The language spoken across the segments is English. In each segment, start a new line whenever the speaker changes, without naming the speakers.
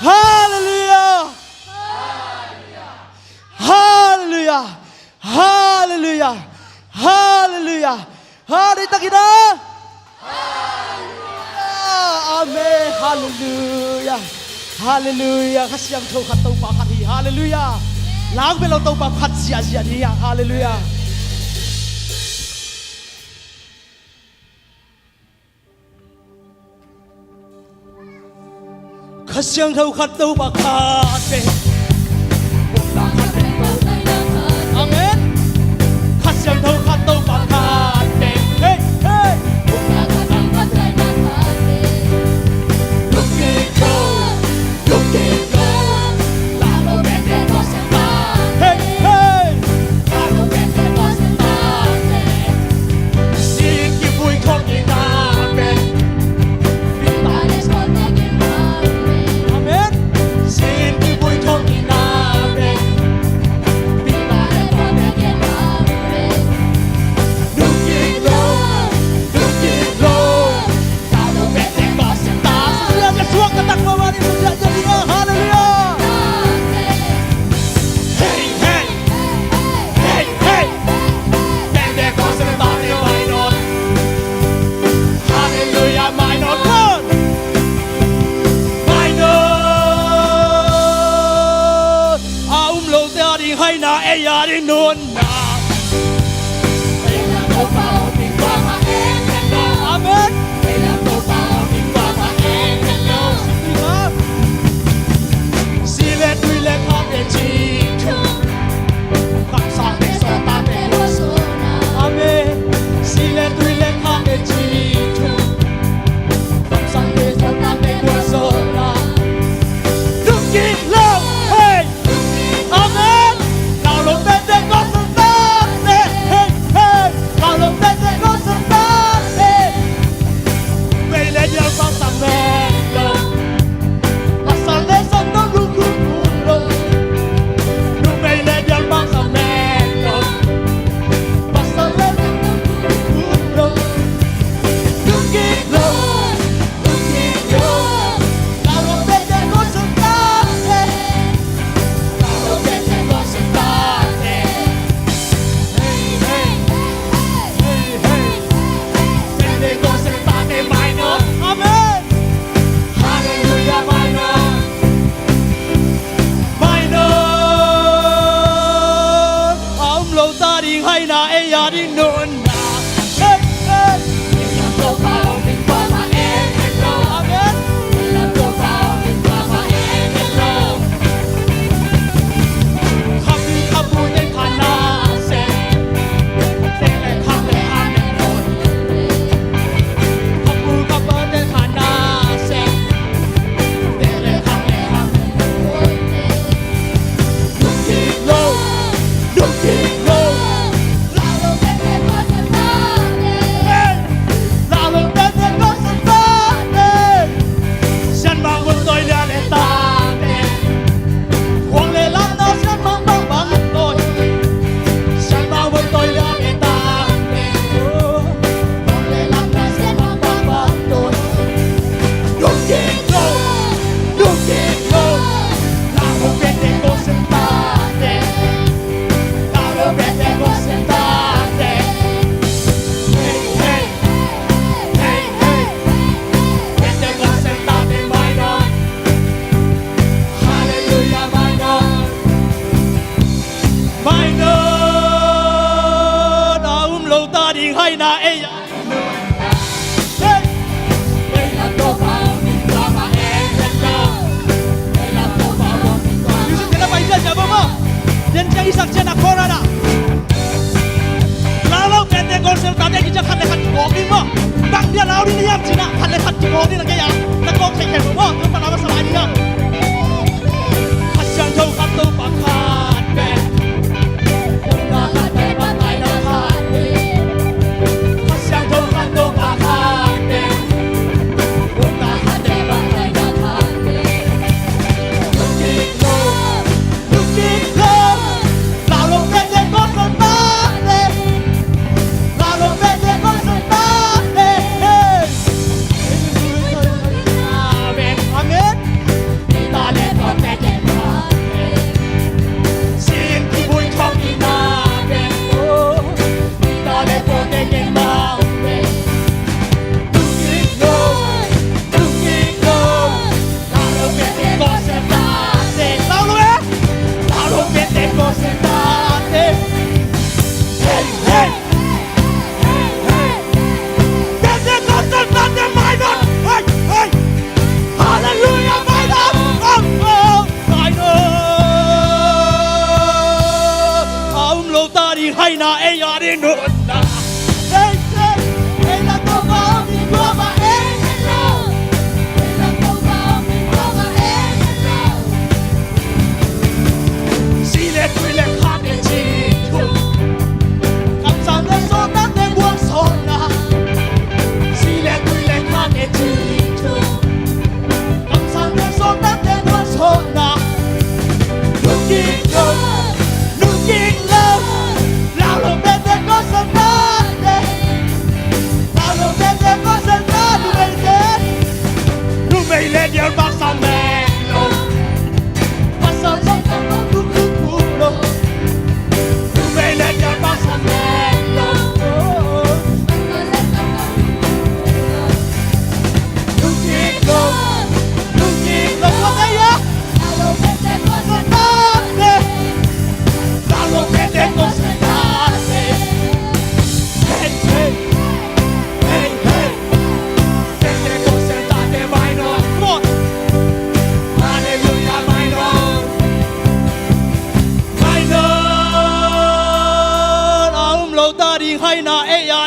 ฮาเลลูยาฮาเลลูยาฮาเลลูยาฮาเลลูยาฮาเลตักินะอาเมนฮาเลลูยาฮาเลลูยาข้าเสียงโทขัดตัวปากขัดทีฮาเลลูยาล้างเป็นเราตัวปากขัดเสียดีอย่างฮาเลลูยาข้าเสียงโทขัดตัวปากขัดเป็นอาเมนข้าเสียงโทขัดตัวปากขัดเป็นเฮ้เฮ้ให้นาเอยาดินุนนาเอลาโตเปาติกว่ามาเองเฮลโลอาเมนเอลาโตเปาติกว่ามาเองเฮลโลสิเลตุเลคาเดจิทูคักซาเฮโซตาเตโรโซนาอาเมนสิเลตุเลคาเดจิทูคักซาเฮโซตาเตโรโซนาลูกกินโลเฮ้อาเมนเราลงเป็นเด็กก็สตา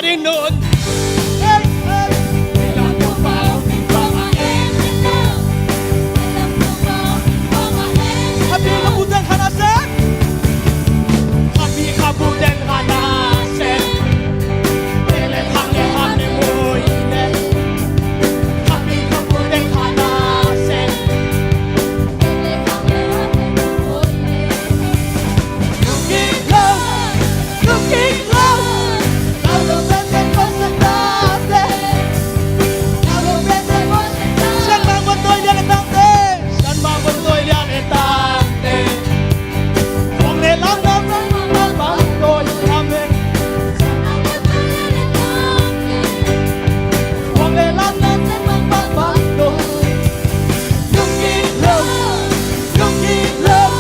din noon. Hey, hey.
Alam mo ba ang mga angel? Alam mo ba ang mga angel?
Happy kabutan hanasen. Happy kabutan hanasen. Ele hange hange moine. Happy kabutan hanasen.
Ele hange hange moine.
Looking low, looking low. Lalo vende cose tante. Lalo vende cose tante. Sian mangotoy lian etante. Sian mangotoy lian etante. Kung nilang naman magbabantoy amen. Kung nilang naman magbabantoy. Looking low, looking low.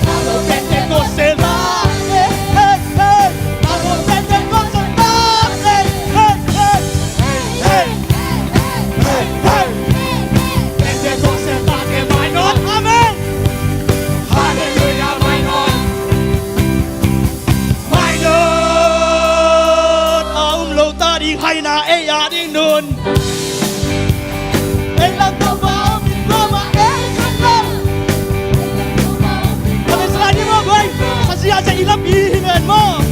Lalo vende cose tante. Hey, hey. Lalo vende cose tante. Hey, hey. Hey, hey. Hey, hey. Vende cose tante, my Lord. Amen. Hallelujah, my Lord. My Lord. Lo ta đi hay na e ya đi nun. Em làm đâu bao mình có mà em không đâu. Kami selagi mo boy, kasi aja ilang ihingan mo.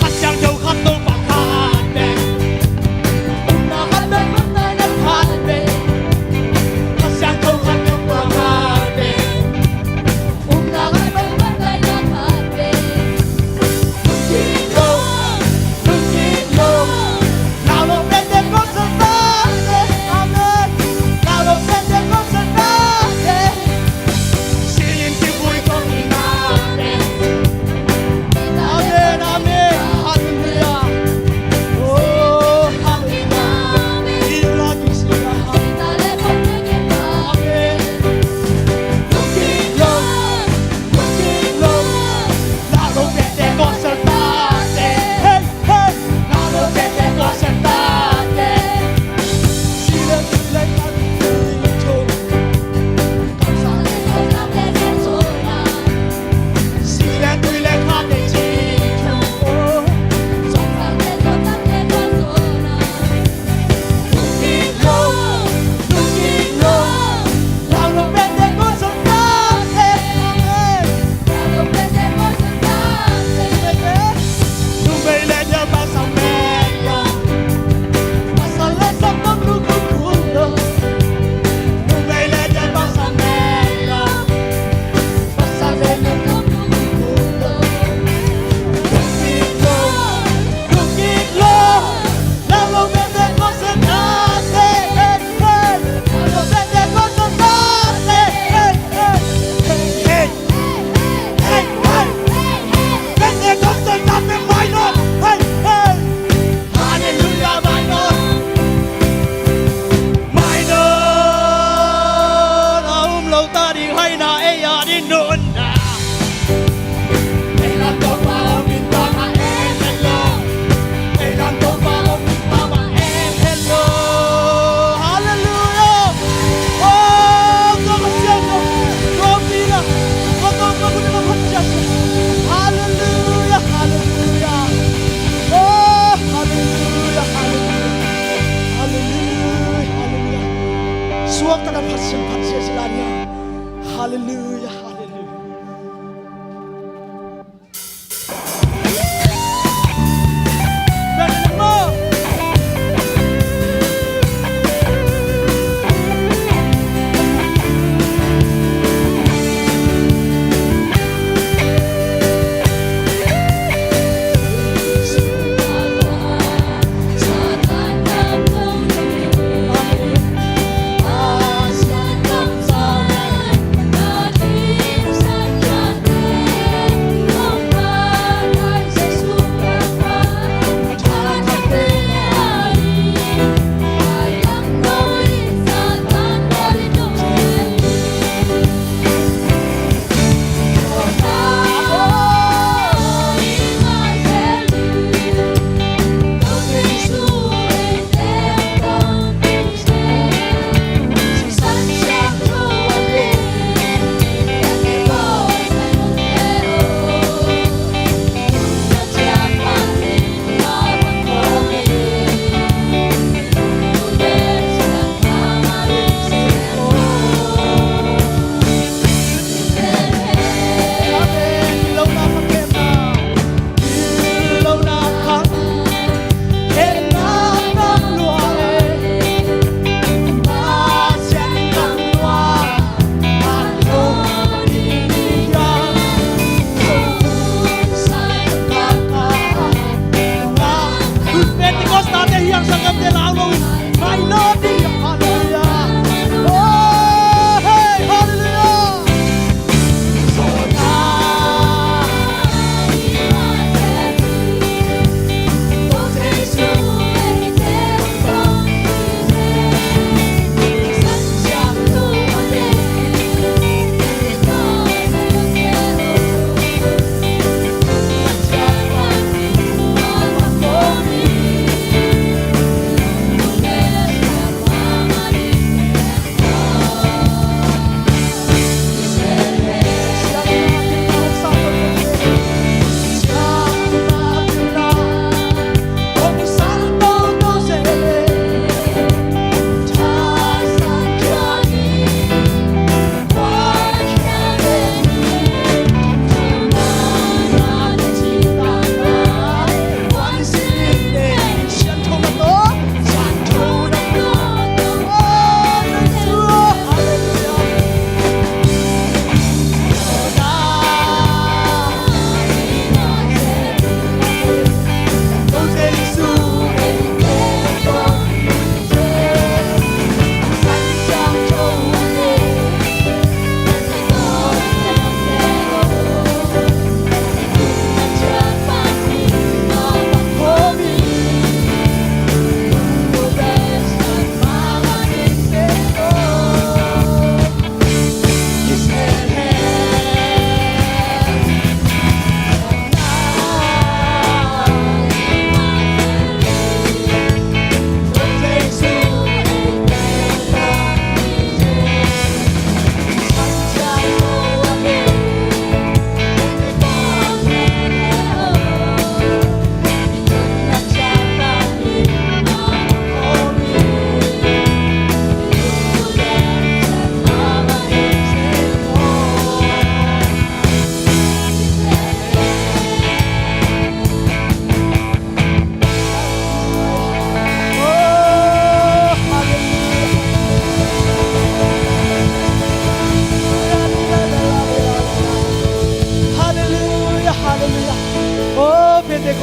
Kasyang daw kanto pakate. Nakatay mo na nagkate. Kasyang daw kanto pakate.
Nakatay mo na nakate.
Looking low, looking low. Lalo vende cose tante, amen. Lalo vende cose tante. Silin tibuy kong inate. Amen, amen. Hallelujah. Oh, hallelujah. Ilagi sila. Amen. Looking low, looking low. Lalo vende cose tante. Hey, hey. Lalo vende cose tante. Sila tulad ang dito. Sila tulad ang dito. Looking low, looking low. Lalo vende cose tante. Amen. Lumele niya ba sa medio? Masala sa paglukukulo. Lumele niya ba sa medio? Masala sa paglukukulo. Looking low, looking low. Lalo vende cose tante. Hey, hey. Lalo vende cose tante. Hey, hey. Hey, hey. Hey, hey. Vende cose tante, my Lord. Hey, hey. Hallelujah, my Lord. My Lord. Lâu ta đi hay na e ya đi nun na. Hey, làm tốt mà ông nhìn qua mà em hello. Hey, làm tốt mà ông nhìn qua mà em hello. Hallelujah. Oh, God bless you. God bless you. God bless you. Hallelujah, hallelujah. Oh, hallelujah, hallelujah. Hallelujah, hallelujah. Suwag tanan pasya sila niya. Hallelujah, hallelujah. Bernard mo.
Amen.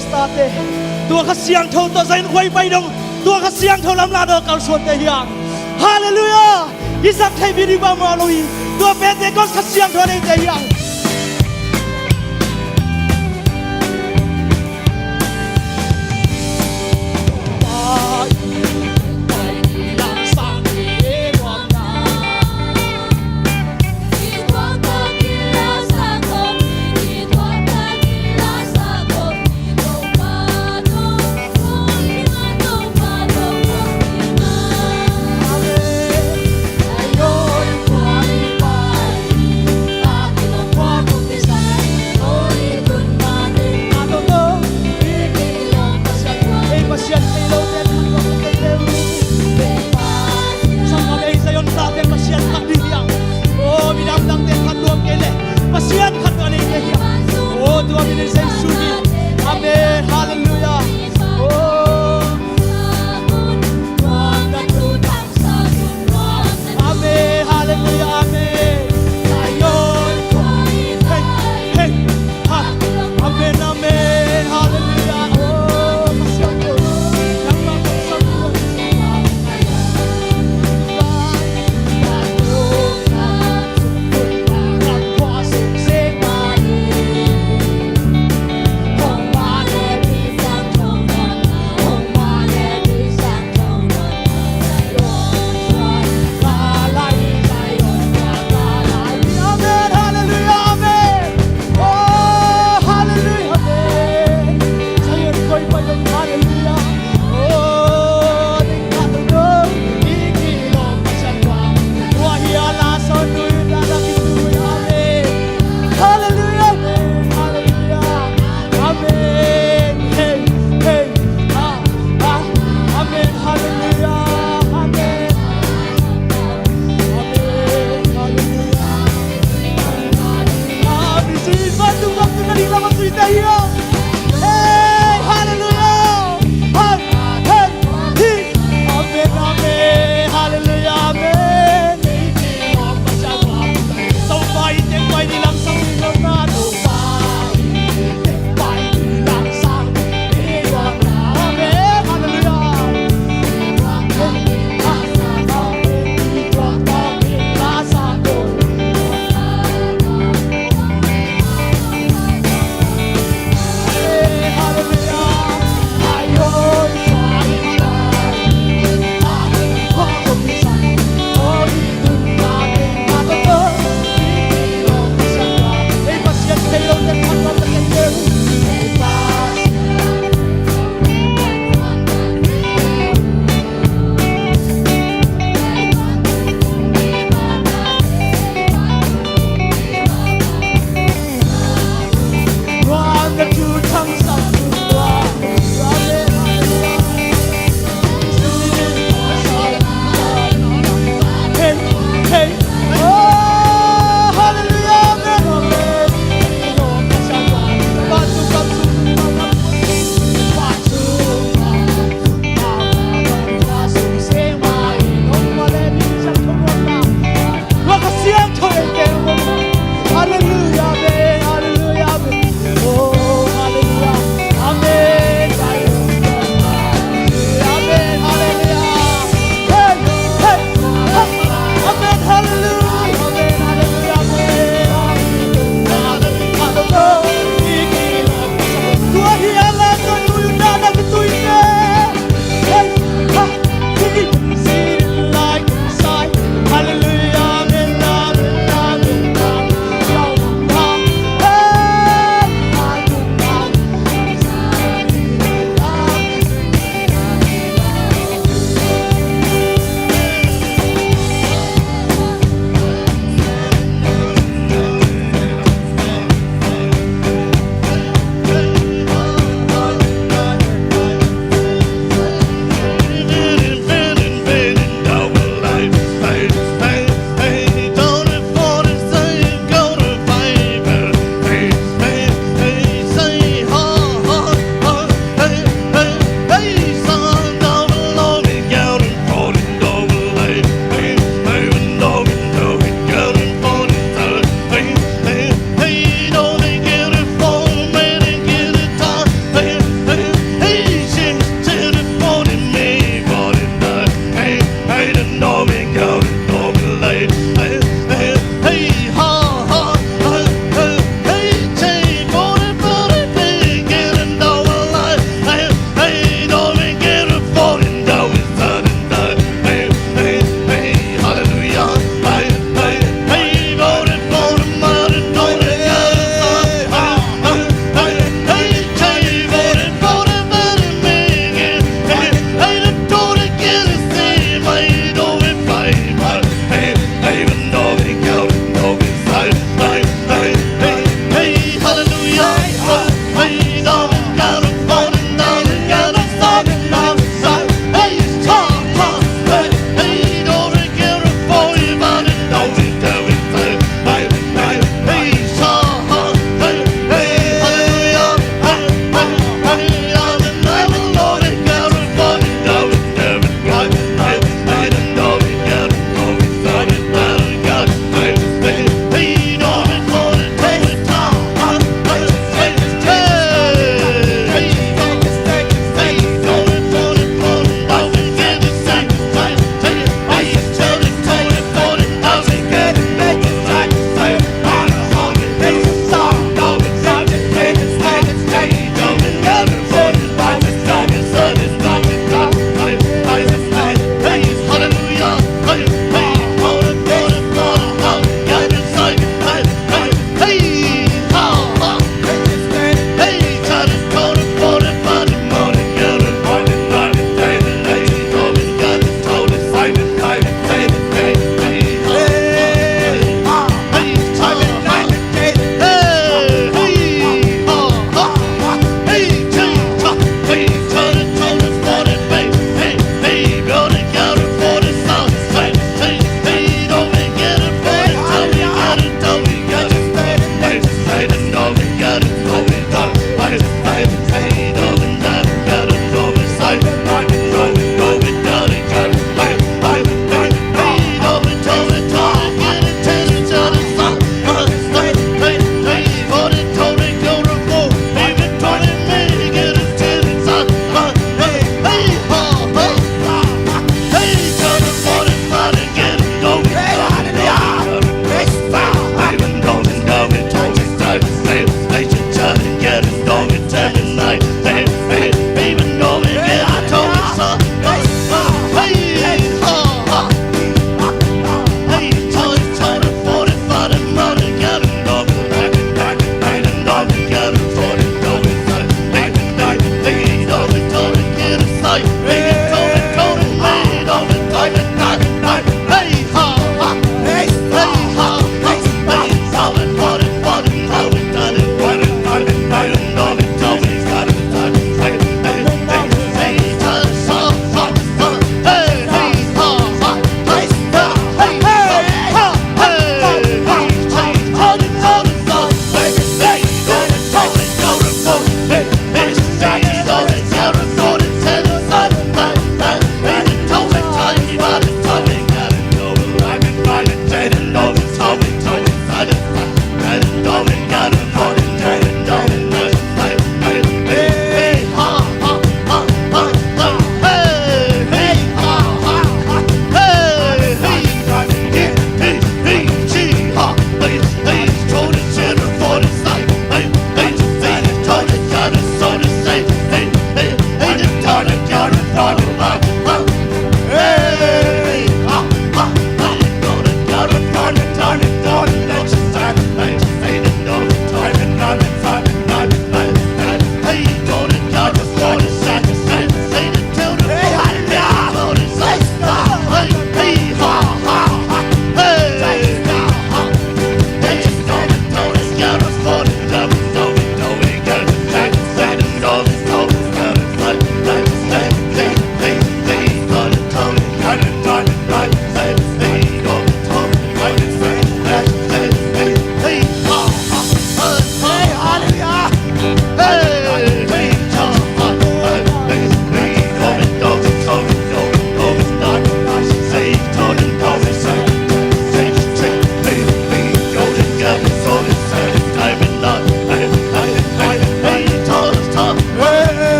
state tua kha siang tho to zain khoi pai dong tua kha siang tho lam la do kal suan te yang hallelujah isak thai bi ri ba ma loi tua Pentecost kha siang tho nei te yang Hãy subscribe cho kênh Ghiền Mì Gõ để không bỏ lỡ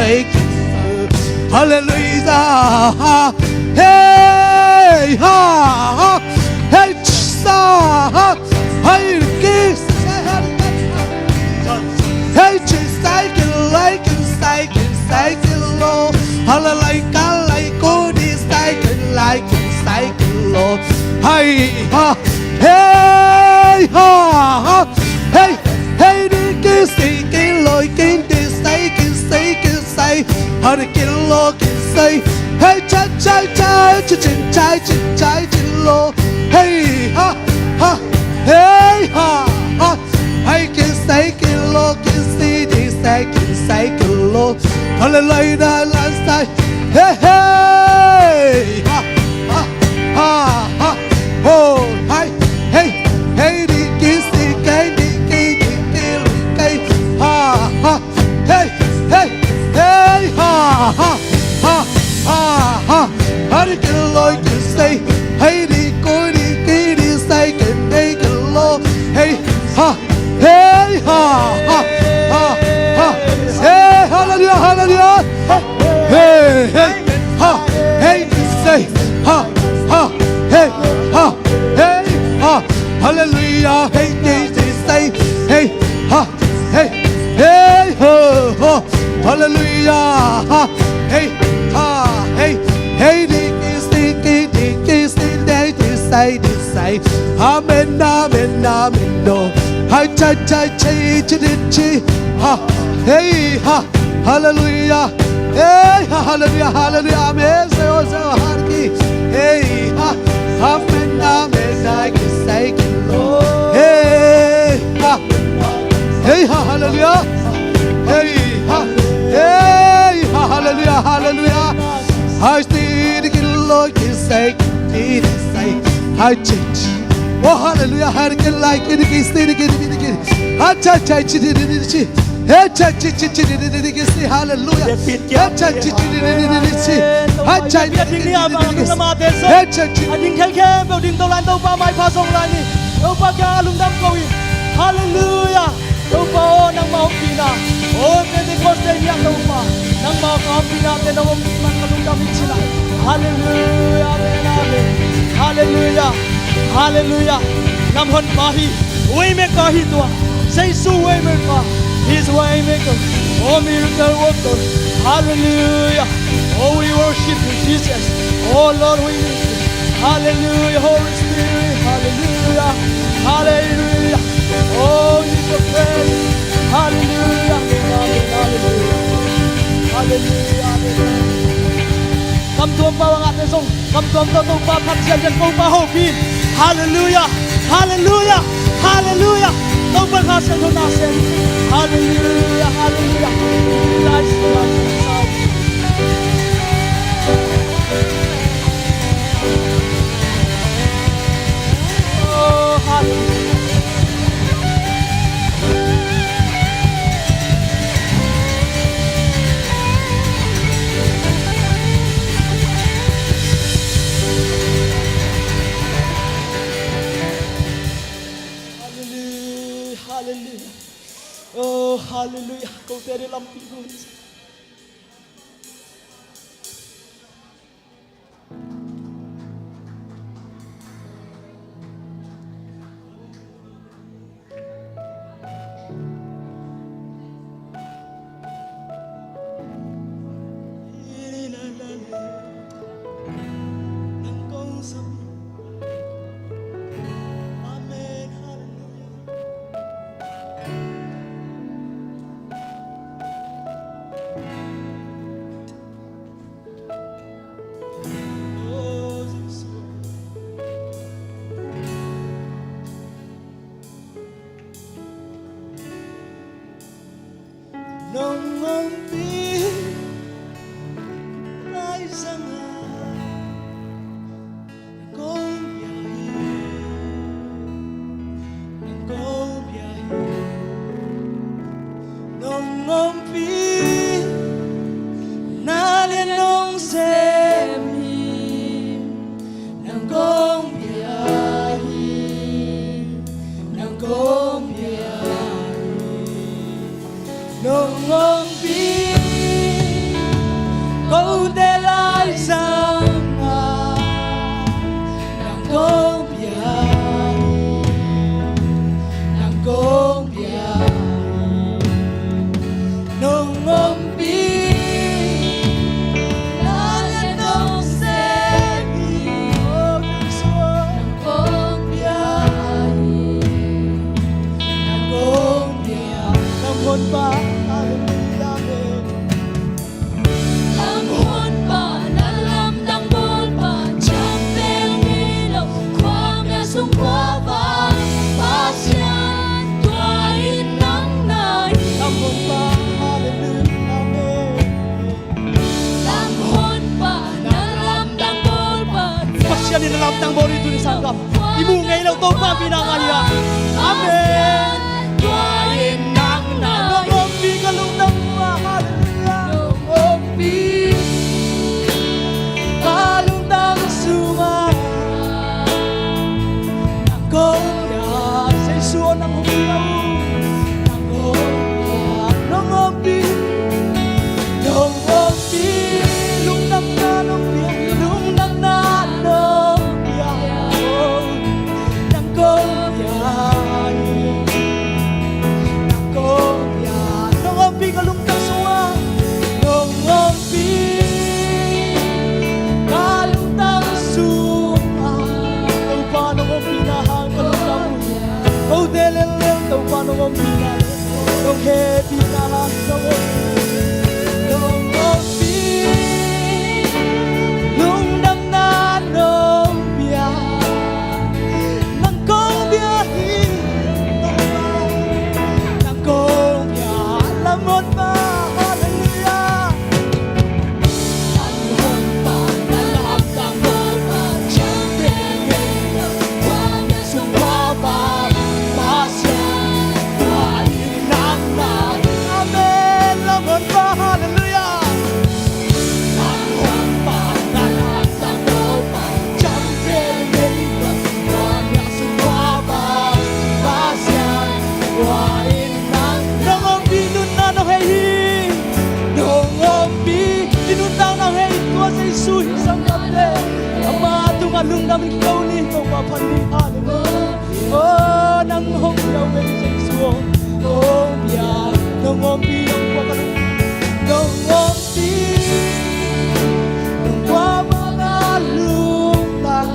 make it. Hallelujah. Hey, ha, hey, Jesus. Hey, kiss. Hey, just like Lord. Hallelujah, like good is like Lord. Hey, ha, hey, ha, hey, hey, kiss, Lord, say, how to get Lord, say, hey, Lord, hey, ha, hey, ha, hey, kiss, Lord, say, Lord, hallelujah, last night, hey, ha, oh, hey, hey, kiss, ha, hey, ha, how did the Lord say, hey, the good is like and make it Lord, hey, ha, hey, ha, hey, hallelujah, hey, ha, hey, say, ha, hey, hallelujah, hey, say, hey, hey, hallelujah, hey, this say, amen, no, hi, hey, hallelujah, hey, hallelujah, amen, so, hey, amen, I can say, hey, hey, hallelujah, hey, hallelujah, I see the Lord can say, I change. Oh, hallelujah, I can like it again, I touch it, hallelujah,
hallelujah, đâu có nang mau pina, oh Pentecost day yang đâu pa, nang mau kau pina te nang man kalung kami cina, hallelujah, amen, hallelujah, hallelujah, nam hon mahi, way maker hi tua, say so way maker, he's way maker, oh miracle worker, hallelujah, oh we worship you Jesus, oh Lord we worship you, hallelujah, Holy Spirit, hallelujah, hallelujah. Oh, he's a praise. Hallelujah. Hallelujah. Hallelujah. Hallelujah. Cầm tuông bao ngạt lên sông, cầm tuông tao tung bao phát triển nhân công bao hậu phim. Hallelujah. Hallelujah. Hallelujah. Tông bật hạ sen thôn hạ sen. Hallelujah. Hallelujah. Nice. Oh, hallelujah. Oh, hallelujah. Cầu Tê lòng tin hơn. Nong ni na lam tang bori tu ni sangkap. Ibu ngai lo to pa pinangaya. Amen. Tuain nang na ngom pi kalung tang wa hallelujah. Ngom pi kalung tang suma. Nang ya say suon ang humilaw. Nang ngom pi lung nang na nong pi lung nang na nong ya. Nang kong ya kalungtang suwa nong pi kalungtang suwa tau pa nong pinahang kalungtang oh delelem tau pa nong pina nong happy kalang nong pi lung nang na nong bia nang kong biyahi nang kong bia lamon pa hallelujah lamon pa dalam tangol pa champion wang sumpa pa pasya wain nang na amen lamon pa hallelujah lamon pa dalam tangol pa champion wang sumpa pa pasya wain nang binun na no hei dong bi dinutang na hei tua say sui sang kapte ama tu ngalung namin kau ni kau papan ni hallelujah oh nang hong yaw may say suong hong ya nong bi nong wakan nong bi nong wamalung lang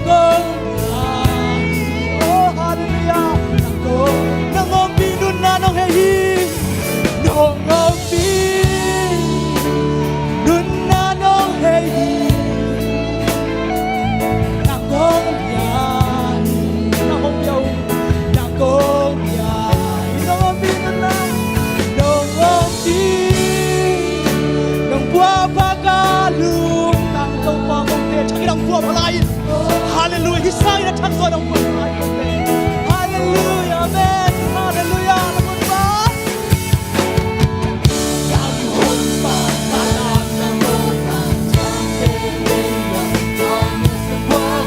kong ya oh hallelujah nong binun na nong hei nong bi nun na nong hei nang kong yan nang yaw nang kong yan nong binun na nong bi nong buwa pagalung tang tau pa kong te chaki nang buwa palayin hallelujah hisay na chak so nang buwa palayin hallelujah amen hallelujah namun ba namun ba nalang namun ba champion namun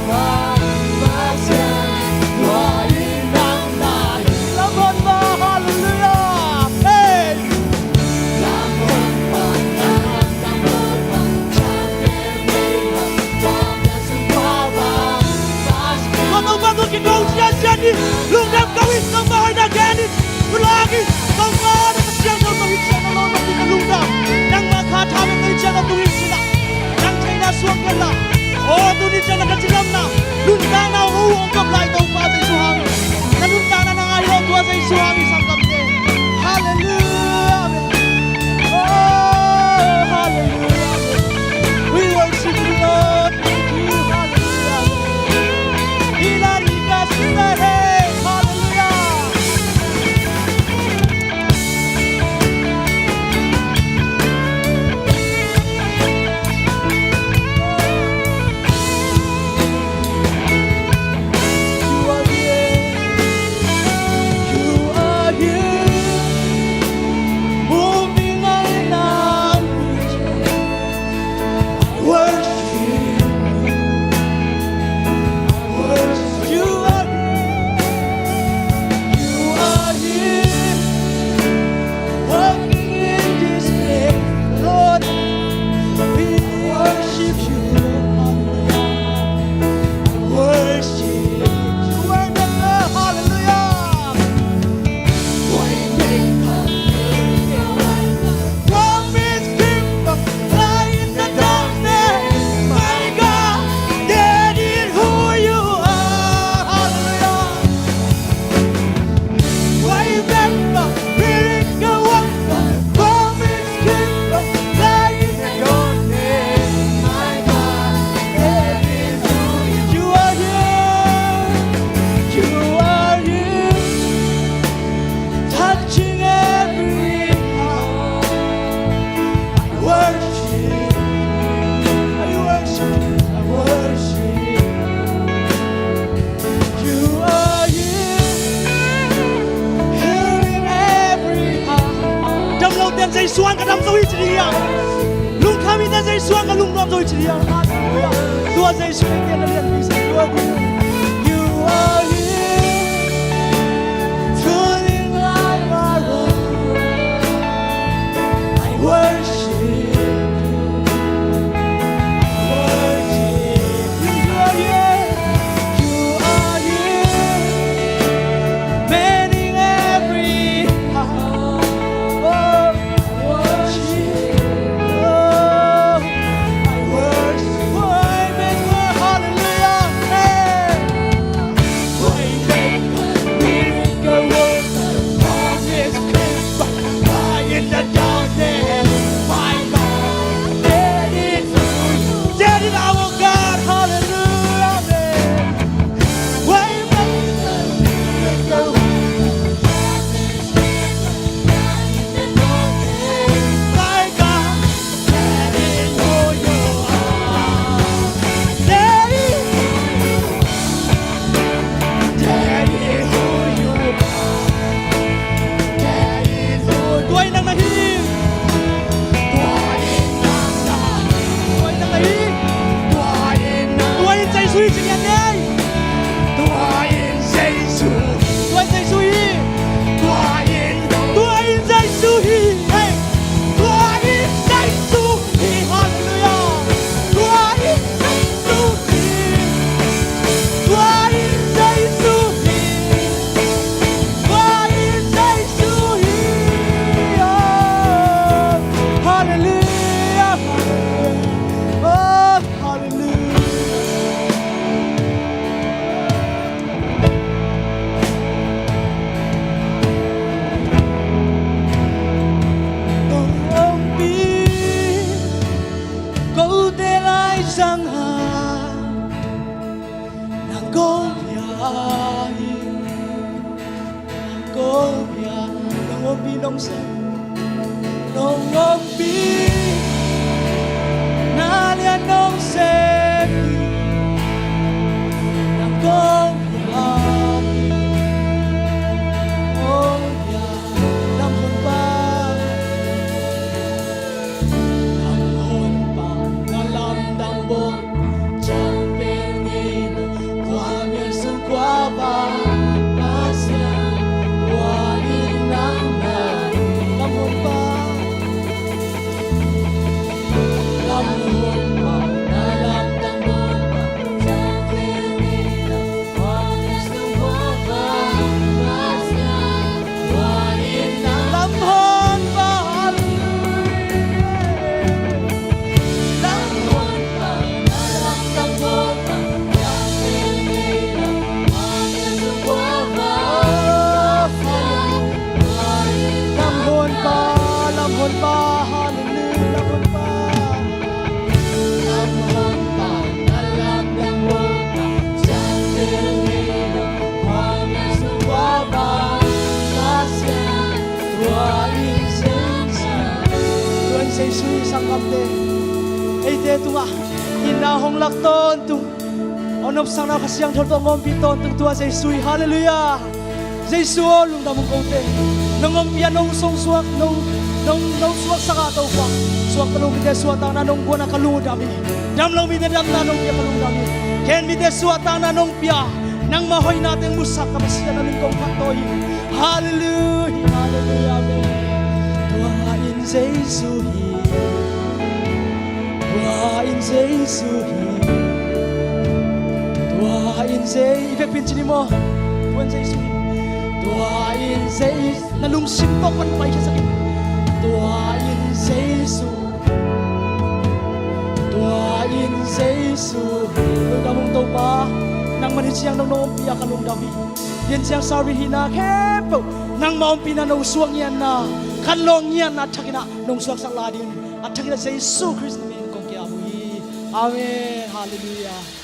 ba masya wain nang nahi namun ba hallelujah hey namun ba nalang namun ba champion sumpa ba masya kau bangun ke kau jadi lung nam kawin kau bahay na ganit ulagi kau bahay na siyang kau tuwid siya na lolo di kalung nam nang makatawin tuwid siya na tuwid sila nang chay na suwang kala o tuwid siya na katilam na lunta na uong kablay kau pa sa isuhangin na lunta na nangayo tuwa sa isuhangin sa kapte hallelujah oh hallelujah we worship you Lord thank you hallelujah hilari kasih hey hallelujah dây xuân cả năm dối chỉ đi lung khám mi ta dây xuân cả lung năm dối chỉ đi hallelujah tua dây xuân tiền là liền vì sao tua you are here turning light my road I worship Onop sang na kasiyang thol tong piton tung tua Jesu hallelujah Jesu lung damong kote nongom pian nong song suak nong suak saka tau pa suak talong bide suak tang na nong buana kalung dami dam long bide dam na nong pia kalung dami ken bide suak tang na nong pia nang mahoy natin musak kapasiyan namin kong patoy hallelujah hallelujah amen tuain Jesu tuain Jesu Tuain Jesu, ibig pinchini mo. Tuain Jesu, Tuain Jesu, nalungsin po ko pa siya sakit. Tuain Jesu, Tuain Jesu, nung damong tau pa, nang manit siyang nang naumpiya kalong dami. Yan siyang sorry hinakepo, nang maumpi na nung suwang yan na, kalong yan at sakina nung suwang sang ladin, at sakina Jesu Kristo min kong kiamuhi. Amen, hallelujah.